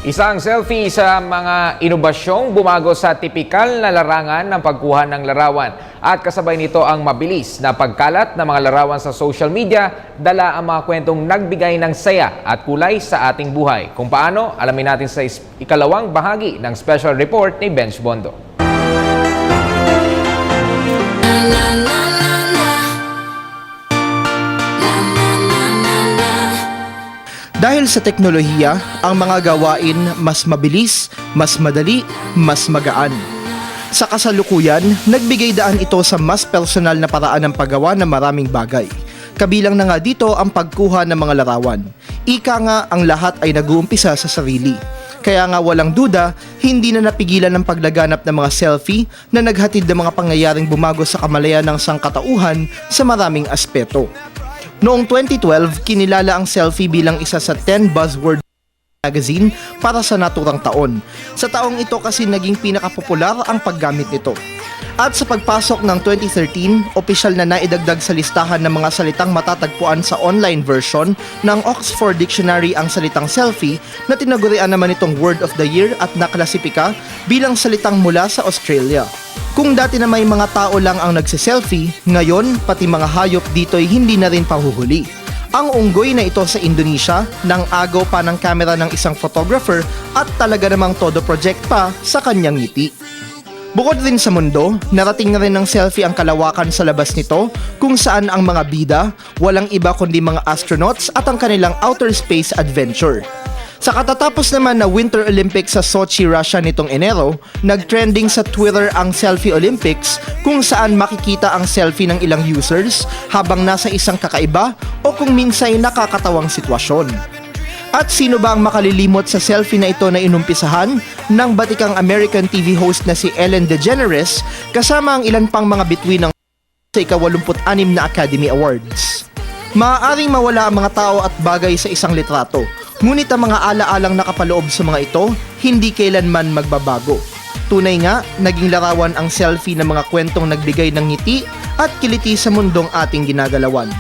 Isang selfie sa mga inobasyong bumago sa tipikal na larangan ng pagkuha ng larawan. At kasabay nito ang mabilis na pagkalat ng mga larawan sa social media, dala ang mga kwentong nagbigay ng saya at kulay sa ating buhay. Kung paano, alamin natin sa ikalawang bahagi ng special report ni Benj Bondo. Dahil sa teknolohiya, ang mga gawain mas mabilis, mas madali, mas magaan. Sa kasalukuyan, nagbigay daan ito sa mas personal na paraan ng paggawa ng maraming bagay. Kabilang na nga dito ang pagkuha ng mga larawan. Ika nga, ang lahat ay nag-uumpisa sa sarili. Kaya nga walang duda, hindi na napigilan ng paglaganap ng mga selfie na naghatid ng mga pangyayaring bumago sa kamalayan ng sangkatauhan sa maraming aspeto. Noong 2012, kinilala ang selfie bilang isa sa 10 buzzword magazine para sa naturang taon. Sa taong ito kasi naging pinakapopular ang paggamit nito. At sa pagpasok ng 2013, opisyal na naidagdag sa listahan ng mga salitang matatagpuan sa online version ng Oxford Dictionary ang salitang selfie na tinagurian naman itong Word of the Year at naklasipika bilang salitang mula sa Australia. Kung dati na may mga tao lang ang nagsiselfie, ngayon pati mga hayop dito'y hindi na rin pahuhuli. Ang unggoy na ito sa Indonesia, nang agaw pa ng kamera ng isang photographer at talaga namang todo project pa sa kanyang ngiti. Bukod din sa mundo, narating na rin ng selfie ang kalawakan sa labas nito kung saan ang mga bida, walang iba kundi mga astronauts at ang kanilang outer space adventure. Sa katatapos naman na Winter Olympics sa Sochi, Russia nitong Enero, nag-trending sa Twitter ang Selfie Olympics kung saan makikita ang selfie ng ilang users habang nasa isang kakaiba o kung minsay nakakatawang sitwasyon. At sino ba ang makalilimot sa selfie na ito na inumpisahan ng batikang American TV host na si Ellen DeGeneres kasama ang ilan pang mga bituin ng sa ika-86 na Academy Awards. Maaaring mawala ang mga tao at bagay sa isang litrato, ngunit ang mga ala-alang nakapaloob sa mga ito, hindi kailanman magbabago. Tunay nga, naging larawan ang selfie ng mga kwentong nagbigay ng ngiti at kiliti sa mundong ating ginagalawan.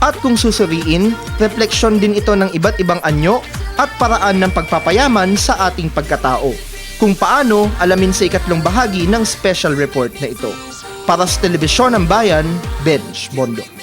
At kung susuriin, refleksyon din ito ng iba't ibang anyo at paraan ng pagpapayaman sa ating pagkatao. Kung paano, alamin sa ikatlong bahagi ng special report na ito. Para sa Telebisyon ng Bayan, Benj Bondo.